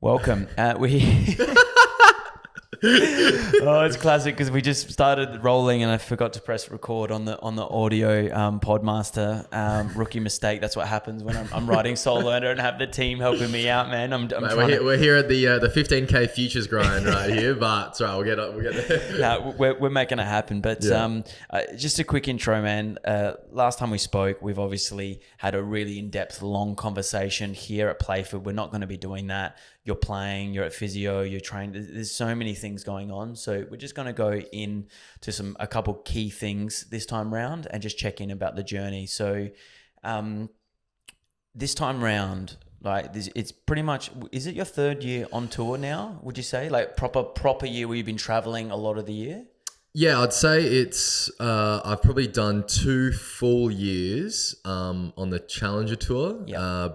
Welcome. Oh, it's classic because we just started rolling and I forgot to press record on the audio Podmaster. Rookie mistake. That's what happens when I'm writing solo and I don't have the team helping me out, man. We're here at the 15K futures grind right here, but it's right. We'll get there. No, we're making it happen. But Yeah. just a quick intro, man. Last time we spoke, we've obviously had a really in-depth, long conversation here at Playford. We're not going to be doing that. You're playing, you're at physio, you're trained. There's so many things going on. So we're just going to go in to a couple key things this time round and just check in about the journey. So this time round, it's pretty much, is it your third year on tour now, would you say? Like proper year where you've been traveling a lot of the year? Yeah, I'd say it's, I've probably done 2 full years on the Challenger Tour,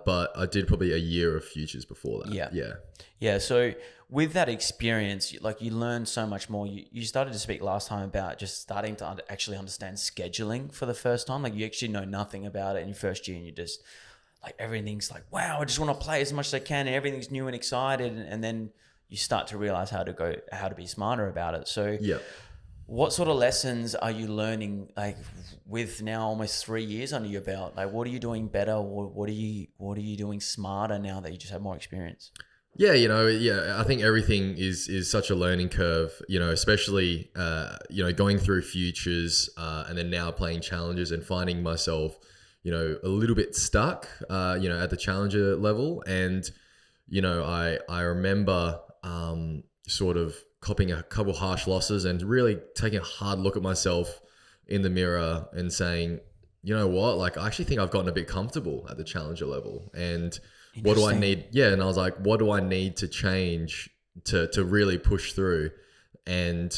but I did probably a year of futures before that. Yeah. So with that experience, like you learned so much more. You started to speak last time about just starting to actually understand scheduling for the first time. Like you actually know nothing about it in your first year and you just like everything's like, wow, I just want to play as much as I can and everything's new and excited. And then you start to realize how to be smarter about it. So what sort of lessons are you learning, like with now almost 3 years under your belt? Like, what are you doing better? Or what are you doing smarter now that you just have more experience? Yeah, I think everything is such a learning curve, especially, going through futures and then now playing challenges and finding myself, a little bit stuck, at the challenger level. And, I remember sort of copping a couple harsh losses and really taking a hard look at myself in the mirror and saying, you know what, like I actually think I've gotten a bit comfortable at the challenger level. And what do I need? Yeah. And I was like, what do I need to change to really push through? And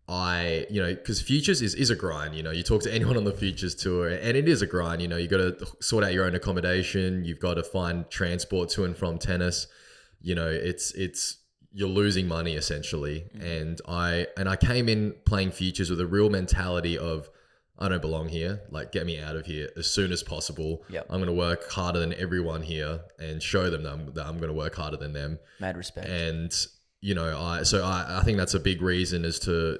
I, because futures is a grind, you talk to anyone on the futures tour and it is a grind, you got to sort out your own accommodation. You've got to find transport to and from tennis. You're losing money essentially. And I came in playing futures with a real mentality of, I don't belong here. Like, get me out of here as soon as possible. Yep. I'm going to work harder than everyone here and show them that I'm going to work harder than them. Mad respect. And, I think that's a big reason as to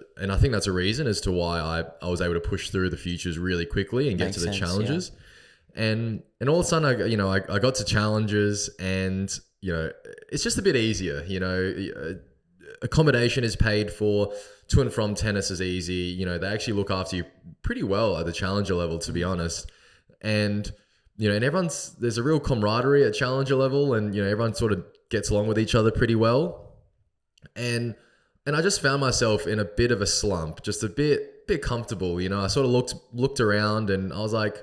why I was able to push through the futures really quickly and get to the challenges. Yeah. And all of a sudden, I got to challenges and, it's just a bit easier, accommodation is paid for, to and from tennis is easy. They actually look after you pretty well at the challenger level, to be honest. And, and there's a real camaraderie at challenger level and, everyone sort of gets along with each other pretty well. And I just found myself in a bit of a slump, just a bit comfortable. I sort of looked around and I was like,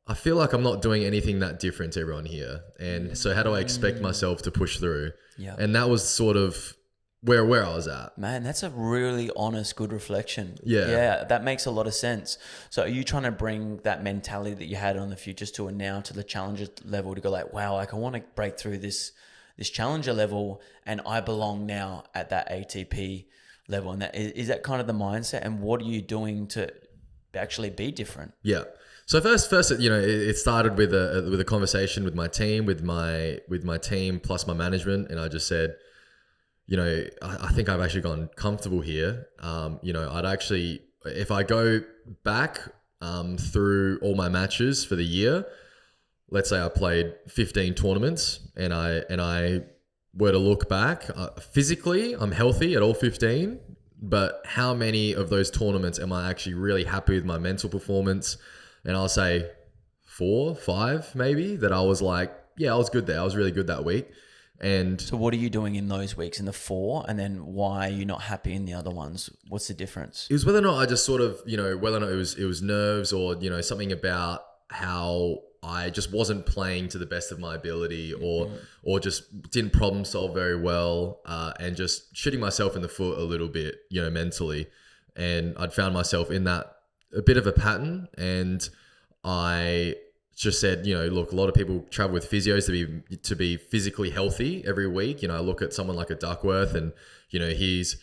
I feel like I'm not doing anything that different to everyone here. And so how do I expect myself to push through? Yeah. And that was sort of where I was at. Man, that's a really honest, good reflection. Yeah. Yeah, that makes a lot of sense. So are you trying to bring that mentality that you had on the Futures Tour now to the Challenger level to go like, wow, like I want to break through this Challenger level and I belong now at that ATP level? And is that kind of the mindset? And what are you doing to actually be different? Yeah. So first, it started with a conversation with my team, with my team plus my management, and I just said, I think I've actually gotten comfortable here. I'd actually, if I go back through all my matches for the year, let's say I played 15 tournaments, and I were to look back, physically I'm healthy at all 15, but how many of those tournaments am I actually really happy with my mental performance? And I'll say 4, 5 maybe, that I was like, yeah, I was good there. I was really good that week. And so what are you doing in those weeks, in the 4? And then why are you not happy in the other ones? What's the difference? It was whether or not I just sort of, whether or not it was nerves or, something about how I just wasn't playing to the best of my ability or just didn't problem solve very well and just shooting myself in the foot a little bit, mentally. And I'd found myself in that a bit of a pattern, and I just said, look, a lot of people travel with physios to be physically healthy every week. I look at someone like a Duckworth and, he's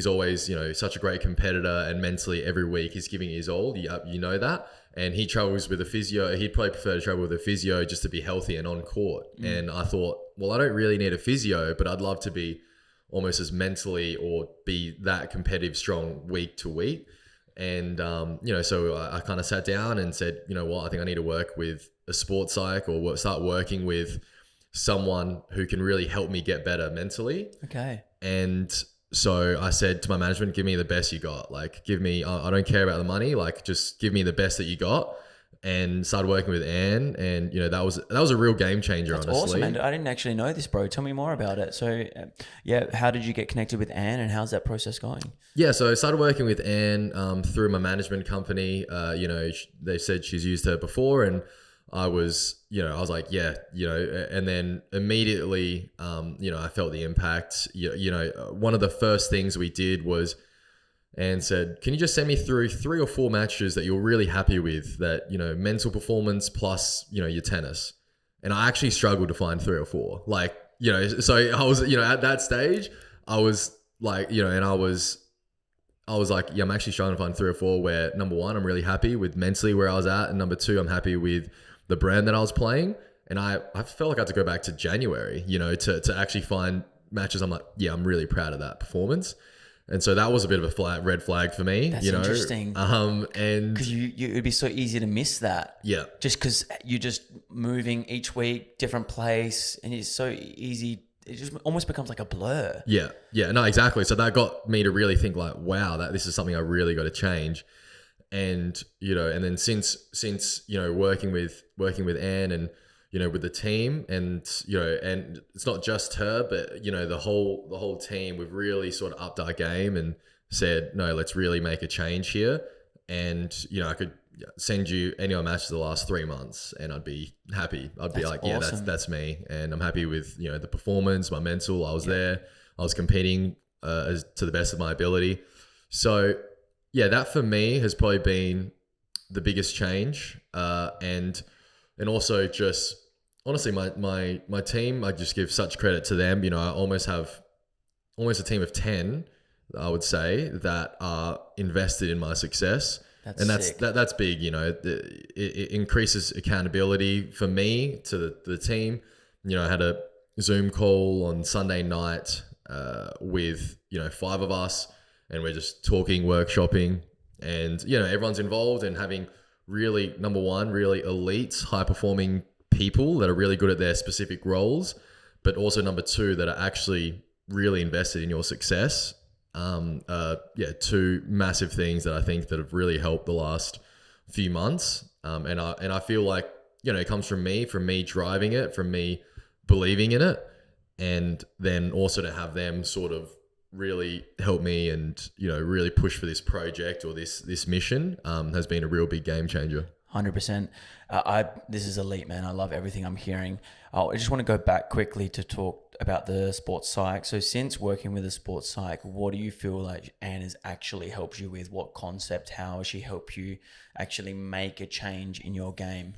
always, such a great competitor, and mentally every week he's giving his all, that. And he travels with a physio. He'd probably prefer to travel with a physio just to be healthy and on court. And I thought, well, I don't really need a physio, but I'd love to be almost as mentally or be that competitive strong week to week. And, so I kind of sat down and said, you know what, I think I need to work with a sports psych or start working with someone who can really help me get better mentally. Okay. And so I said to my management, give me the best you got. Like, give me, I don't care about the money. Like, just give me the best that you got. And started working with Anne, and that was a real game changer. That's honestly, awesome. And I didn't actually know this, bro. Tell me more about it. So, how did you get connected with Anne, and how's that process going? Yeah, so I started working with Anne through my management company. They said she's used her before, and I was like, yeah, and then immediately, I felt the impact. One of the first things we did was, and said, can you just send me through 3 or 4 matches that you're really happy with, that, mental performance plus, your tennis. And I actually struggled to find 3 or 4. Like, so I was, at that stage, I was like, and I was like, yeah, I'm actually struggling to find 3 or 4 where, number one, I'm really happy with mentally where I was at. And number two, I'm happy with the brand that I was playing. And I felt like I had to go back to January, to actually find matches. I'm like, yeah, I'm really proud of that performance. And so that was a bit of a red flag for me. That's interesting. And because it'd be so easy to miss that. Yeah. Just because you're just moving each week, different place, and it's so easy. It just almost becomes like a blur. Yeah. Yeah. No, exactly. So that got me to really think like, wow, this is something I really got to change. And, and then since, working with Anne and, with the team, and and it's not just her, but the whole team, we've really sort of upped our game and said, no, let's really make a change here. And I could send you any of my matches the last 3 months and I'd be happy. I'd be like, awesome. Yeah, that's me, and I'm happy with the performance, my mental. I was there, I was competing to the best of my ability. So yeah, that for me has probably been the biggest change, and also just honestly, my team, I just give such credit to them. I almost have a team of 10, I would say, that are invested in my success. That's big. It increases accountability for me to the team. I had a Zoom call on Sunday night with 5 of us, and we're just talking, workshopping, and everyone's involved and having really, number one, really elite, high performing people that are really good at their specific roles, but also number two, that are actually really invested in your success. 2 massive things that I think that have really helped the last few months. And I feel like, it comes from me driving it, from me believing in it, and then also to have them sort of really help me and, really push for this project or this mission, has been a real big game changer. 100%. This is elite, man. I love everything I'm hearing. I just want to go back quickly to talk about the sports psych. So since working with a sports psych, what do you feel like Anne has actually helped you with? What concept? How has she helped you actually make a change in your game?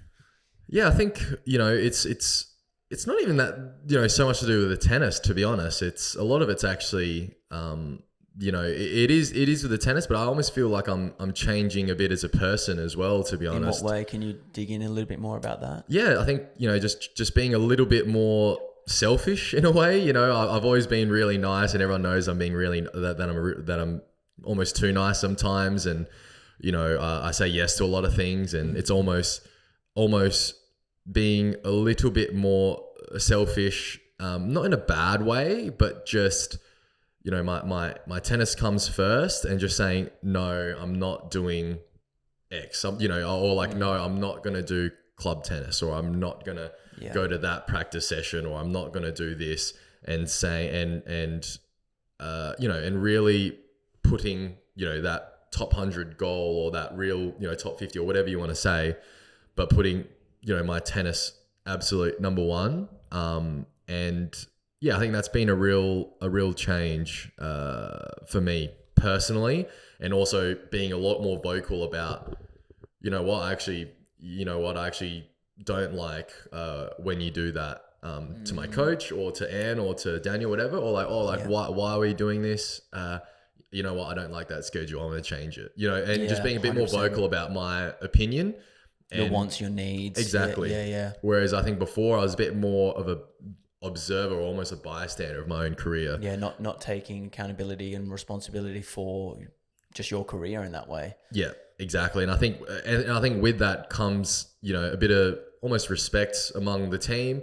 Yeah, I think, it's not even that, so much to do with the tennis, to be honest. It's a lot of it's actually, it is with the tennis, but I almost feel like I'm changing a bit as a person as well, to be honest. In what way? Can you dig in a little bit more about that? Yeah, I think, just being a little bit more selfish in a way. I've always been really nice, and everyone knows I'm being really, that I'm almost too nice sometimes. And, I say yes to a lot of things, and it's almost being a little bit more selfish, not in a bad way, but just, my tennis comes first, and just saying, no, I'm not doing X, or like, no, I'm not going to do club tennis, or I'm not going to go to that practice session, or I'm not going to do this, and say, and really putting, that top 100 goal, or that real, top 50 or whatever you want to say, but putting, my tennis absolute number one. And yeah, I think that's been a real change for me personally, and also being a lot more vocal about, I actually don't like when you do that to my coach, or to Anne, or to Daniel, whatever, or like, why are we doing this? I don't like that schedule. I'm going to change it, and just being a bit 100%. More vocal about my opinion. Your wants, your needs. Exactly. Yeah. Whereas I think before I was a bit more of observer or almost a bystander of my own career. Yeah, not taking accountability and responsibility for just your career in that way. Yeah, exactly. And I think with that comes, a bit of almost respect among the team,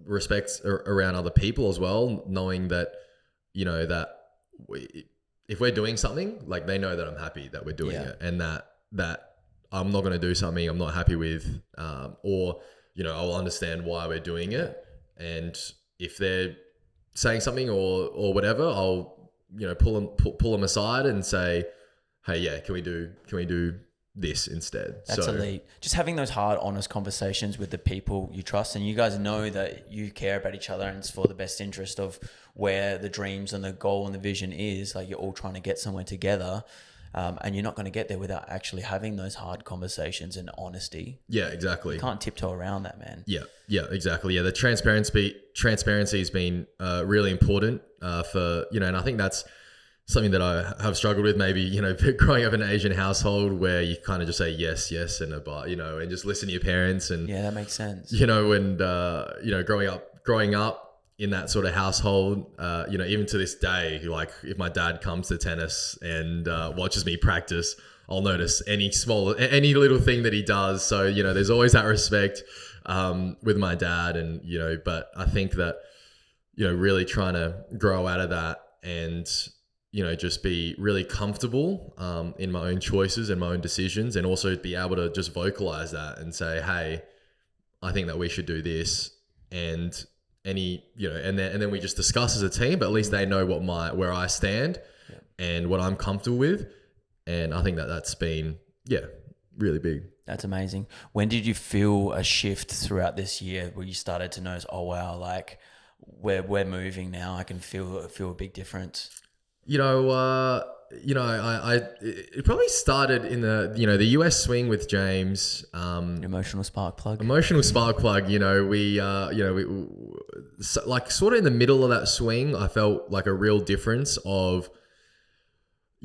respect around other people as well, knowing that, that if we're doing something, like they know that I'm happy that we're doing it, and that I'm not going to do something I'm not happy with, or, I'll understand why we're doing it. And if they're saying something or whatever, I'll, pull them aside and say, hey, yeah, can we do this instead? That's elite. Just having those hard, honest conversations with the people you trust, and you guys know that you care about each other and it's for the best interest of where the dreams and the goal and the vision is. Like, you're all trying to get somewhere together. And you're not going to get there without actually having those hard conversations and honesty. Yeah, exactly. You can't tiptoe around that, man. Yeah, exactly. Yeah, the transparency has been really important for, and I think that's something that I have struggled with, maybe, growing up in an Asian household where you kind of just say yes, and and just listen to your parents. And yeah, that makes sense. And growing up in that sort of household, even to this day, like if my dad comes to tennis and watches me practice, I'll notice any little thing that he does. So, there's always that respect with my dad. And, but I think that, really trying to grow out of that and, just be really comfortable in my own choices and my own decisions, and also be able to just vocalize that and say, hey, I think that we should do this. And and then we just discuss as a team, but at least they know where I stand and what I'm comfortable with. And I think that's been, really big. That's amazing. When did you feel a shift throughout this year where you started to notice, oh wow, like we're moving now, I can feel a big difference? It probably started in the US swing with James. Emotional spark plug. Like sort of in the middle of that swing, I felt like a real difference of,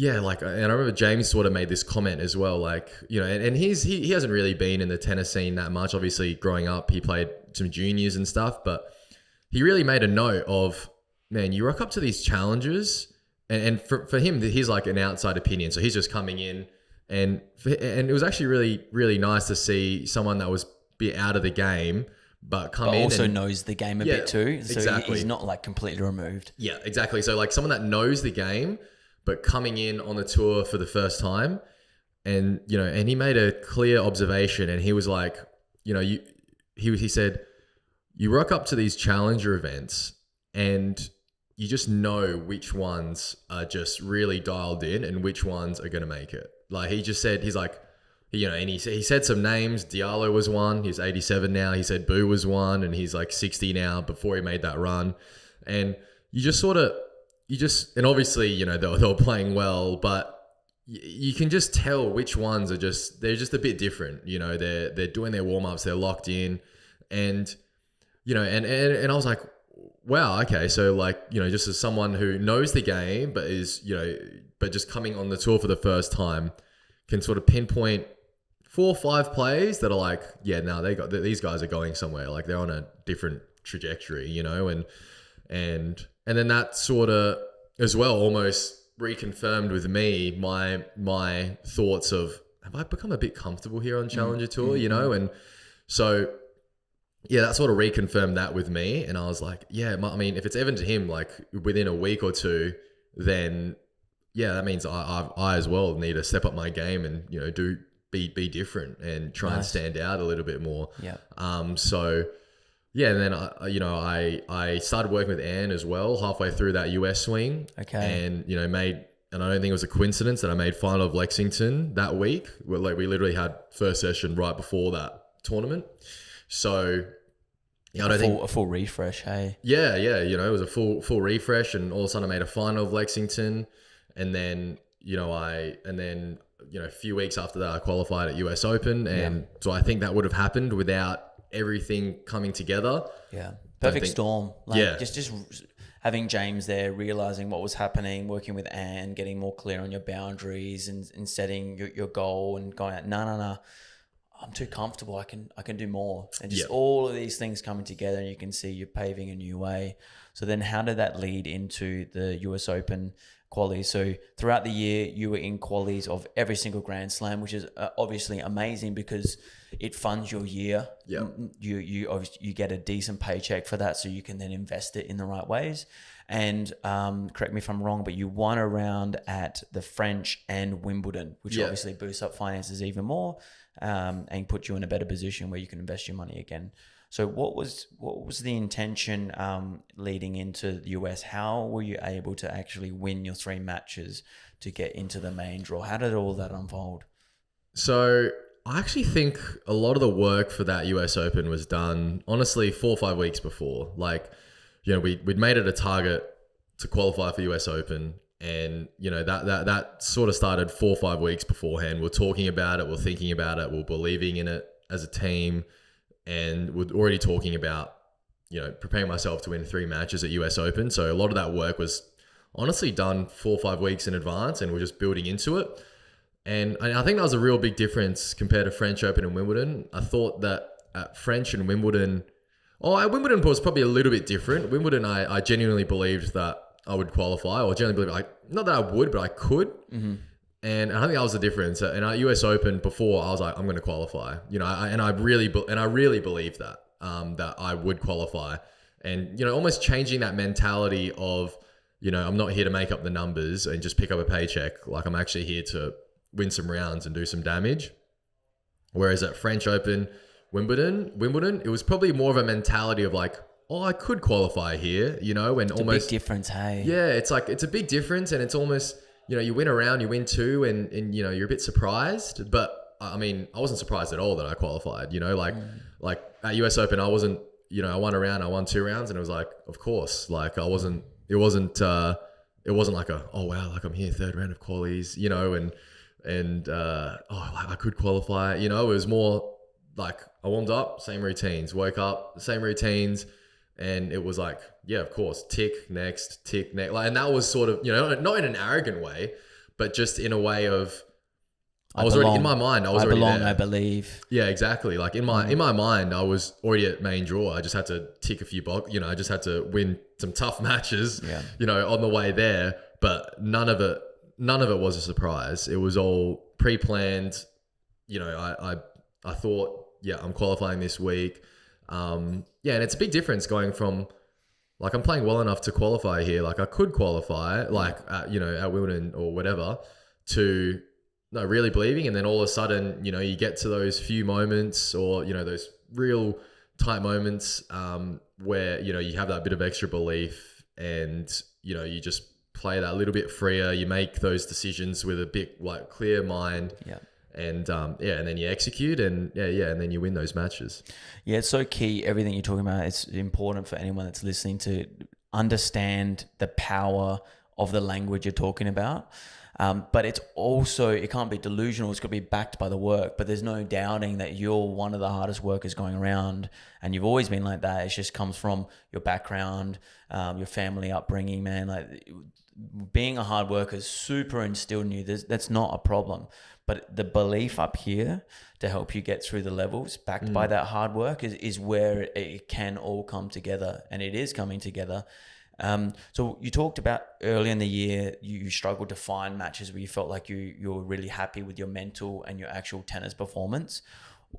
and I remember James sort of made this comment as well, like, and he hasn't really been in the tennis scene that much. Obviously, growing up, he played some juniors and stuff, but he really made a note of, man, you rock up to these challenges. And for him, he's like an outside opinion. So he's just coming in, and it was actually really, really nice to see someone that was a bit out of the game, but also knows the game a bit too. So exactly. He's not like completely removed. Yeah, exactly. So like someone that knows the game, but coming in on the tour for the first time, and and he made a clear observation, and he was like, he said, you rock up to these challenger events, and you just know which ones are just really dialed in and which ones are going to make it. Like he just said, he's like, and he said some names. Diallo was one. He's 87 now. He said Boo was one, and he's like 60 now before he made that run. And and obviously, they were playing well, but you can just tell which ones they're just a bit different. They're doing their warm-ups. They're locked in. And, and I was like, wow, okay, so like, just as someone who knows the game, but is, but just coming on the tour for the first time, can sort of pinpoint 4 or 5 plays that are like, these guys are going somewhere, like they're on a different trajectory, and then that sort of as well almost reconfirmed with me my thoughts of, have I become a bit comfortable here on Challenger Tour, and so. Yeah, that sort of reconfirmed that with me. And I was like, if it's evident to him, like within a week or two, then that means I as well need to step up my game and, be different and try and stand out a little bit more. Yeah. And then I started working with Anne as well halfway through that US swing. Okay. And, and I don't think it was a coincidence that I made final of Lexington that week. We literally had first session right before that tournament. So, a full refresh, hey? Yeah. It was a full refresh, and all of a sudden I made a final of Lexington, and then a few weeks after that I qualified at US Open, and so I think that would have happened without everything coming together. Yeah, perfect storm. Just having James there, realizing what was happening, working with Anne, getting more clear on your boundaries and setting your goal and going out, no. I'm too comfortable. I can do more. And just Yeah. all of these things coming together, and you can see you're paving a new way. So then how did that lead into the US Open qualies? So throughout the year, you were in qualies of every single Grand Slam, which is obviously amazing because it funds your year. Yeah. You get a decent paycheck for that, so you can then invest it in the right ways. And correct me if I'm wrong, but you won a round at the French and Wimbledon, which obviously boosts up finances even more, and put you in a better position where you can invest your money again. So what was the intention leading into the US? How were you able to actually win your 3 matches to get into the main draw? How did all that unfold? So I actually think a lot of the work for that US Open was done, honestly, 4 or 5 weeks before. Like, you know, we'd made it a target to qualify for US Open. And, you know, that sort of started 4 or 5 weeks beforehand. We're talking about it. We're thinking about it. We're believing in it as a team. And we're already talking about, you know, preparing myself to win 3 matches at US Open. So a lot of that work was honestly done 4 or 5 weeks in advance, and we're just building into it. And I think that was a real big difference compared to French Open and Wimbledon. I thought that at French and Wimbledon, at Wimbledon was probably a little bit different. Wimbledon, I genuinely believed that I would qualify, or genuinely believe not that I would, but I could. Mm-hmm. And I think that was the difference. And at US Open before, I was like, I'm going to qualify. You know, I really believed that that I would qualify. And, you know, almost changing that mentality of, you know, I'm not here to make up the numbers and just pick up a paycheck. Like, I'm actually here to win some rounds and do some damage. Whereas at French Open, Wimbledon, it was probably more of a mentality of like, oh, I could qualify here, you know, and it's almost a big difference. Hey, yeah, it's like, it's a big difference, and it's almost, you know, you win a round, you win 2, and you know, you're a bit surprised. But I mean, I wasn't surprised at all that I qualified, you know, like at US Open, I wasn't, you know, I won a round, I won 2 rounds, and it was like, of course, like it wasn't like oh wow, like I'm here 3rd round of qualies, you know, and I could qualify, you know. It was more like I warmed up, same routines, woke up, same routines. And it was like, yeah, of course, tick next, like, and that was sort of, you know, not in an arrogant way, but just in a way of, I was already in my mind. I was already there. I believe. Yeah, exactly. Like in my mind, I was already at main draw. I just had to tick a few boxes. You know, I just had to win some tough matches. Yeah. You know, on the way there. But none of it was a surprise. It was all pre-planned. You know, I thought, yeah, I'm qualifying this week. Yeah, and it's a big difference going from, like, I'm playing well enough to qualify here, like I could qualify, like you know, at Wimbledon or whatever, to no really believing, and then all of a sudden, you know, you get to those few moments, or you know, those real tight moments where, you know, you have that bit of extra belief, and you know, you just play that a little bit freer, you make those decisions with a bit like clear mind. Yeah. And and then you execute, and and then you win those matches. Yeah, it's so key. Everything you're talking about, it's important for anyone that's listening to understand the power of the language you're talking about. But it's also, it can't be delusional. It's got to be backed by the work. But there's no doubting that you're one of the hardest workers going around, and you've always been like that. It just comes from your background, your family upbringing, man. Like, being a hard worker is super instilled in you. That's not a problem. But the belief up here to help you get through the levels, backed by that hard work, is where it can all come together, and it is coming together. So you talked about early in the year, you struggled to find matches where you felt like you were really happy with your mental and your actual tennis performance.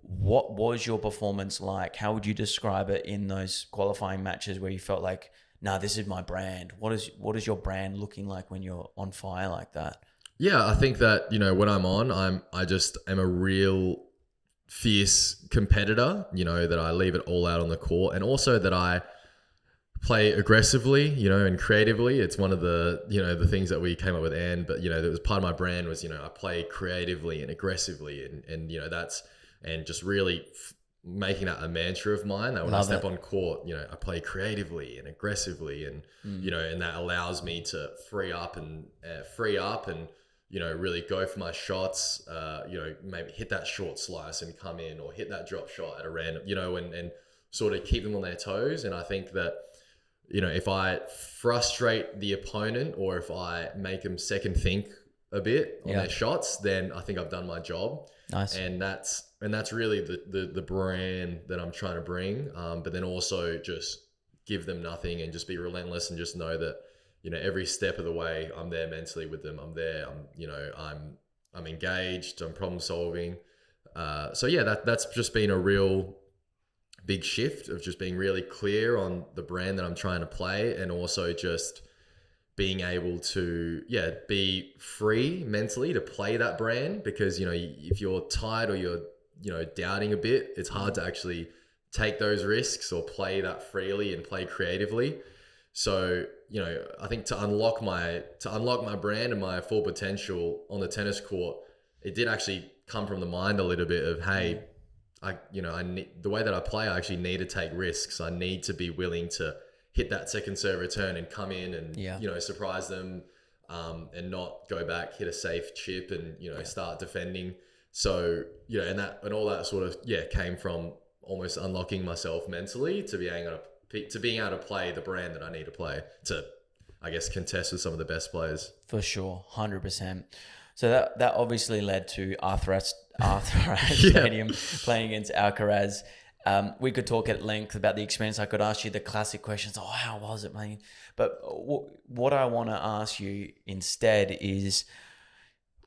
What was your performance like? How would you describe it in those qualifying matches where you felt like, nah, this is my brand? What is your brand looking like when you're on fire like that? Yeah, I think that, you know, when I'm on, I just am a real fierce competitor, you know, that I leave it all out on the court, and also that I play aggressively, you know, and creatively. It's one of the, you know, the things that we came up with, but, you know, that was part of my brand was, you know, I play creatively and aggressively, and you know, that's, and just really making that a mantra of mine, that when I step on court, you know, I play creatively and aggressively, and, you know, and that allows me to free up and you know, really go for my shots, you know, maybe hit that short slice and come in, or hit that drop shot at a random, you know, and sort of keep them on their toes. And I think that, you know, if I frustrate the opponent, or if I make them second think a bit on Yeah. their shots, then I think I've done my job. Nice. And that's really the brand that I'm trying to bring. But then also just give them nothing and just be relentless and just know that, you know, every step of the way I'm there mentally with them. I'm there. I'm engaged. I'm problem solving. So yeah, that's just been a real big shift of just being really clear on the brand that I'm trying to play, and also just being able to, be free mentally to play that brand, because, you know, if you're tired or you're, you know, doubting a bit, it's hard to actually take those risks or play that freely and play creatively. So, you know, I think to unlock my brand and my full potential on the tennis court, it did actually come from the mind a little bit of, hey, I need, the way that I play, I actually need to take risks. I need to be willing to hit that second serve return and come in and, you know, surprise them, and not go back, hit a safe chip and, you know, start defending. So, you know, and all that sort of, came from almost unlocking myself mentally to being able to play the brand that I need to play to, I guess, contest with some of the best players. For sure, 100%. So that obviously led to Arthur Stadium playing against Alcaraz. We could talk at length about the experience. I could ask you the classic questions. Oh, how was it, man? But what I want to ask you instead is,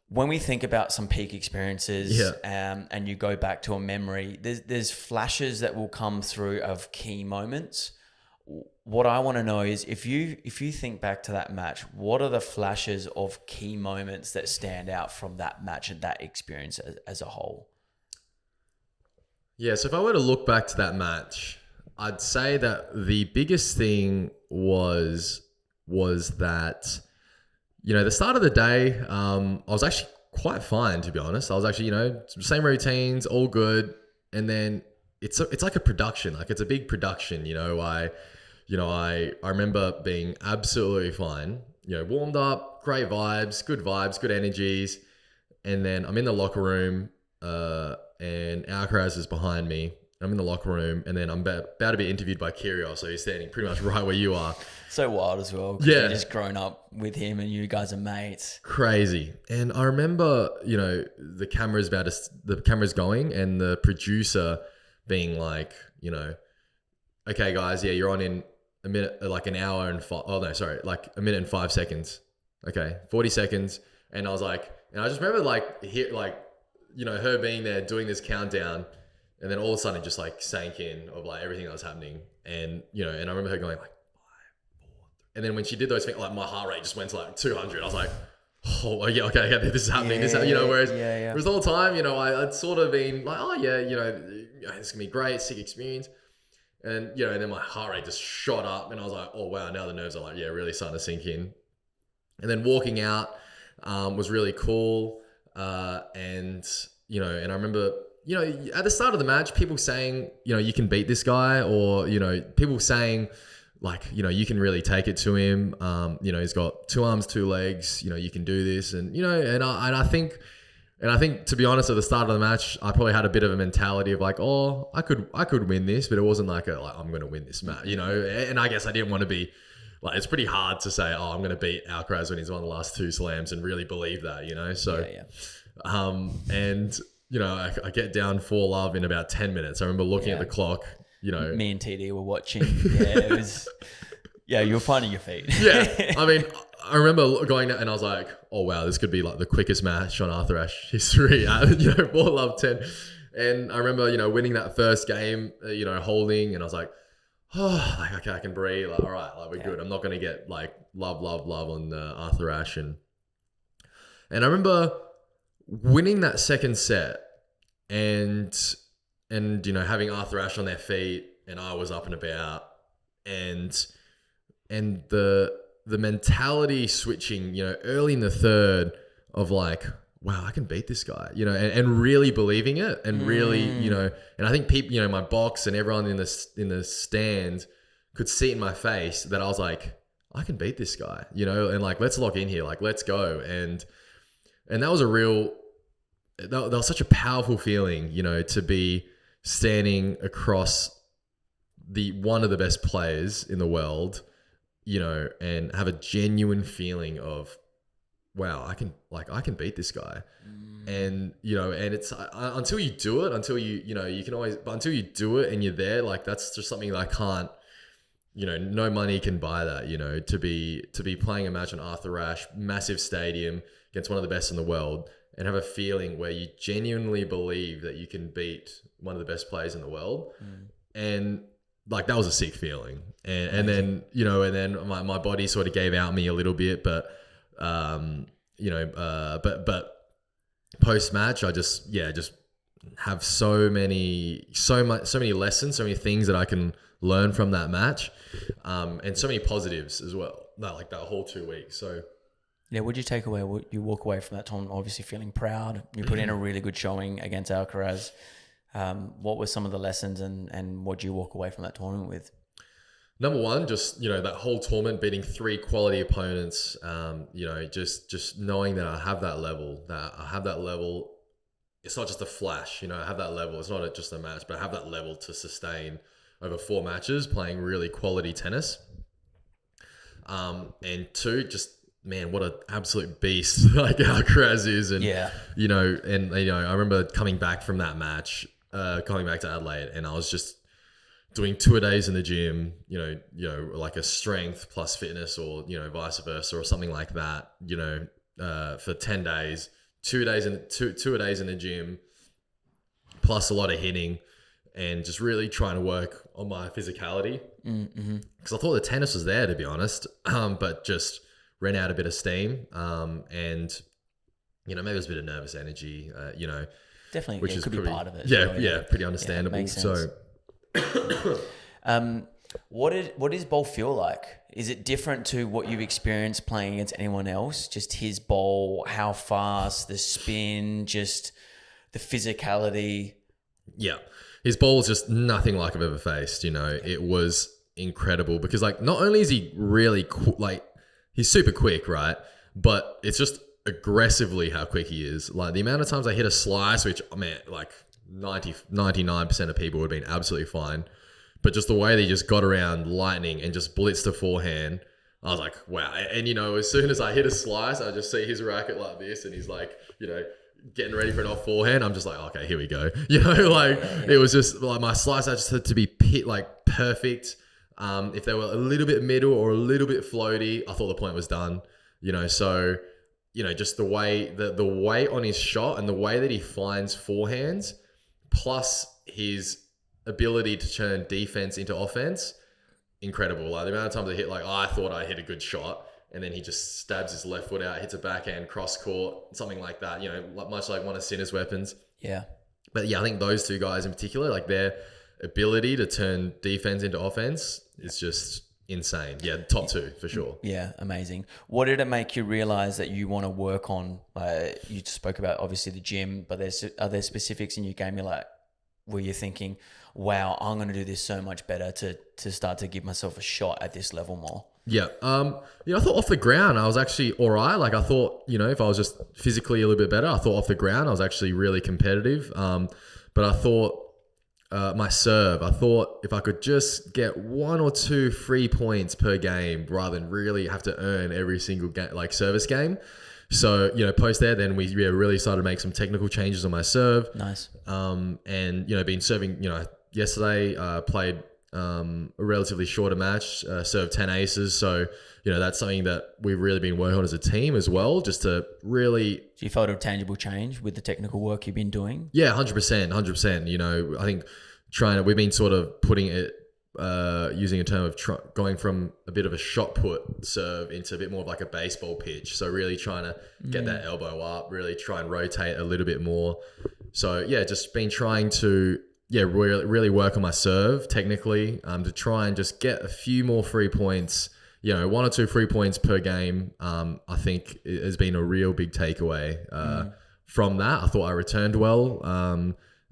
when we think about some peak experiences, and you go back to a memory, there's flashes that will come through of key moments. What I want to know is, if you think back to that match, what are the flashes of key moments that stand out from that match and that experience as a whole? Yeah, so if I were to look back to that match, I'd say that the biggest thing was that, you know, the start of the day, I was actually quite fine, to be honest. I was actually, you know, same routines, all good. And then it's like a production, like it's a big production, you know. I remember being absolutely fine, you know, warmed up, great vibes, good energies. And then I'm in the locker room, and Alcaraz is behind me. I'm in the locker room, and then I'm about to be interviewed by Kyrgios, so he's standing pretty much right where you are. So wild as well. Yeah. You've just grown up with him and you guys are mates. Crazy. And I remember, you know, the camera's going, and the producer being like, you know, okay guys, you're on in a minute, like an hour and like a minute and 5 seconds. Okay, 40 seconds. And I was like, and I just remember you know, her being there doing this countdown, and then all of a sudden it just like sank in of like everything that was happening. And, you know, and I remember her going like 5, 4, 3. And then when she did those things, like my heart rate just went to like 200. I was like, oh yeah, okay, this is happening. You know, whereas the whole time, you know, I'd sort of been like, oh yeah, you know, it's gonna be great, sick experience. And, you know, and then my heart rate just shot up, and I was like, oh wow, now the nerves are like, really starting to sink in. And then walking out was really cool. And, you know, and I remember, you know, at the start of the match, people saying, you know, you can beat this guy, or, you know, people saying like, you know, you can really take it to him. You know, he's got 2 arms, 2 legs, you know, you can do this. And, you know, and I think, to be honest, at the start of the match, I probably had a bit of a mentality of like, oh, I could win this, but it wasn't like I'm going to win this match, you know? And I guess I didn't want to be like, it's pretty hard to say, oh, I'm going to beat Alcaraz when he's won the last 2 slams and really believe that, you know? So, and, you know, I get down 4-love in about 10 minutes. I remember looking at the clock, you know. Me and TD were watching. Yeah, it was, you were finding your feet. Yeah. I mean, I remember going and I was like, oh, wow, this could be like the quickest match on Arthur Ashe history. You know, 4-love 10. And I remember, you know, winning that first game, you know, holding, and I was like, oh, like, okay, I can breathe. Like, all right, like, we're good. I'm not going to get like love on Arthur Ashe. And I remember winning that second set and, you know, having Arthur Ashe on their feet, and I was up and about, and the mentality switching, you know, early in the third of like, wow, I can beat this guy, you know, and really believing it, and really, you know, and I think people, you know, my box and everyone in the stand could see it in my face that I was like, I can beat this guy, you know, and like, let's lock in here, like, let's go. And that was that was such a powerful feeling, you know, to be standing across one of the best players in the world, you know, and have a genuine feeling of, wow, I can beat this guy. And, and it's until you do it, until you can always, but until you do it and you're there, like that's just something that I can't, no money can buy that, to be playing a match on Arthur Ashe, massive stadium against one of the best in the world, and have a feeling where you genuinely believe that you can beat one of the best players in the world. And like, that was a sick feeling. And then, and then my body sort of gave out me a little bit, but post match, I just have so many lessons, so many things that I can learn from that match, and so many positives as well. Like that whole 2 weeks. So yeah, what'd you take away? You walk away from that tournament obviously feeling proud. You put in a really good showing against Alcaraz. What were some of the lessons and what did you walk away from that tournament with? Number one, just, that whole tournament, beating 3 quality opponents, just knowing that I have that level, it's not just a flash, I have that level. It's not just a match, but I have that level to sustain over 4 matches playing really quality tennis. And 2, just, man, what an absolute beast like Alcaraz is. And, I remember coming back from that match, coming back to Adelaide, and I was just doing 2-a-days in the gym, like a strength plus fitness, or, vice versa, or something like that, for 10 days, 2-a-days in the gym, plus a lot of hitting, and just really trying to work on my physicality. Because I thought the tennis was there, to be honest, but just ran out a bit of steam. And, maybe it was a bit of nervous energy, Definitely, which it could be part of it. Yeah, pretty understandable. Makes sense. What does ball feel like? Is it different to what you've experienced playing against anyone else? Just his ball, how fast, the spin, just the physicality. Yeah, his ball is just nothing like I've ever faced. It was incredible because, like, not only is he really he's super quick, right? But it's just aggressively how quick he is. Like, the amount of times I hit a slice, which, man, like 99% of people would have been absolutely fine. But just the way that he just got around lightning and just blitzed the forehand, I was like, wow. And, as soon as I hit a slice, I just see his racket like this, and he's like, getting ready for an off forehand. I'm just like, okay, here we go. It was just like my slice, I just had to be perfect. If they were a little bit middle or a little bit floaty, I thought the point was done. So, just the way the weight on his shot and the way that he finds forehands, plus his ability to turn defense into offense, incredible. Like, the amount of times I hit, like, I thought I hit a good shot, and then he just stabs his left foot out, hits a backhand cross court, something like that, much like one of Sinner's weapons. Yeah. But yeah, I think those 2 guys in particular, like, their ability to turn defense into offense is just insane. Yeah, top 2 for sure. Yeah, amazing. What did it make you realize that you want to work on? You spoke about obviously the gym, but are there specifics in your game where you're thinking, wow, I'm going to do this so much better to start to give myself a shot at this level more? Yeah. I thought off the ground, I was actually all right. Like, I thought, if I was just physically a little bit better, I thought off the ground, I was actually really competitive. But I thought, my serve, I thought if I could just get 1 or 2 free points per game rather than really have to earn every single game, like service game. So, post there, then we really started to make some technical changes on my serve. Nice. And, been serving, yesterday, played a relatively shorter match, served 10 aces. So, that's something that we've really been working on as a team as well, just to really... So you felt a tangible change with the technical work you've been doing? Yeah, 100%. I think we've been sort of putting it, using a term of going from a bit of a shot put serve into a bit more of like a baseball pitch. So really trying to get that elbow up, really try and rotate a little bit more. So yeah, just been trying to really work on my serve technically, to try and just get a few more free points. 1 or 2 free points per game, I think it has been a real big takeaway from that. I thought I returned well,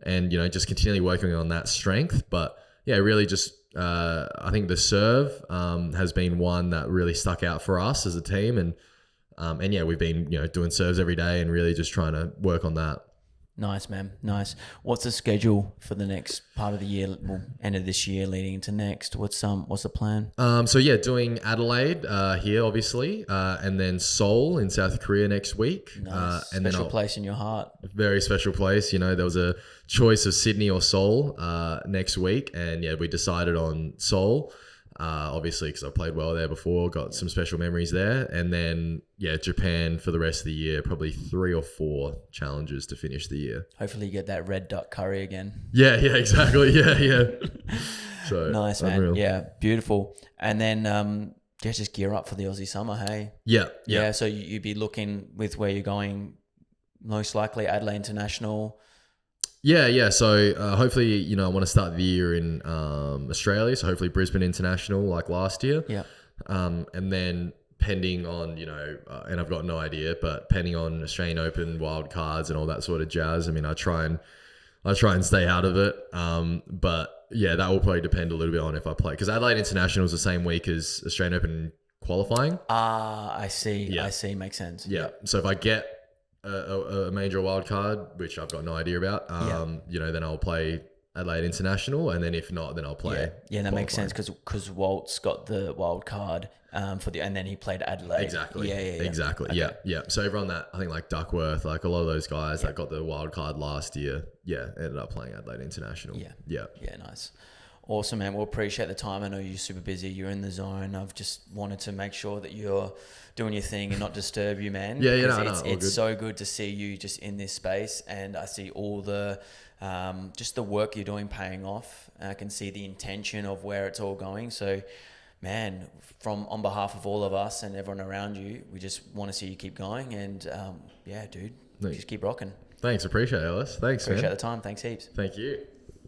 and just continually working on that strength. But yeah, really just I think the serve has been one that really stuck out for us as a team, and yeah, we've been doing serves every day and really just trying to work on that. Nice, man. Nice. What's the schedule for the next part of the year? Well, end of this year, leading into next. What's the plan? So yeah, doing Adelaide here, obviously, and then Seoul in South Korea next week. Nice. And Special then place in your heart. very special place. You know, there was a choice of Sydney or Seoul next week, and yeah, we decided on Seoul. Obviously, because I played well there before, got some special memories there. And then, yeah, Japan for the rest of the year, probably 3 or 4 challenges to finish the year. Hopefully you get that red duck curry again. Yeah, exactly. Yeah. So Nice, man. unreal. Yeah, beautiful. And then, just gear up for the Aussie summer, hey? Yeah. So you'd be looking with where you're going, most likely Adelaide International. Yeah. So hopefully, you know, I want to start the year in Australia. So hopefully Brisbane International like last year. Yeah. And then pending on, you know, and I've got no idea, but pending on Australian Open wild cards and all that sort of jazz. I mean, I try and stay out of it. But yeah, that will probably depend a little bit on if I play, because Adelaide International is the same week as Australian Open qualifying. I see. Yeah. I see. Makes sense. Yeah. So if I get a major wild card, which I've got no idea about, you know, then I'll play Adelaide International, and then if not, then I'll play. Yeah, that makes sense because Walt's got the wild card and then he played Adelaide. Exactly. Yeah. Exactly. Okay. Yeah. So everyone that I think like Duckworth, like a lot of those guys that got the wild card last year, ended up playing Adelaide International. Yeah. Nice. Awesome, man. We'll appreciate the time. I know you're super busy. You're in the zone. I've just wanted to make sure that you're doing your thing and not disturb you, man. It's so good to see you just in this space, and I see all the just the work you're doing paying off. I can see the intention of where it's all going. So, man, on behalf of all of us and everyone around you, we just want to see you keep going. And dude, just keep rocking. Thanks. Appreciate it, Ellis. Thanks, Appreciate man. the time. Thanks heaps. Thank you.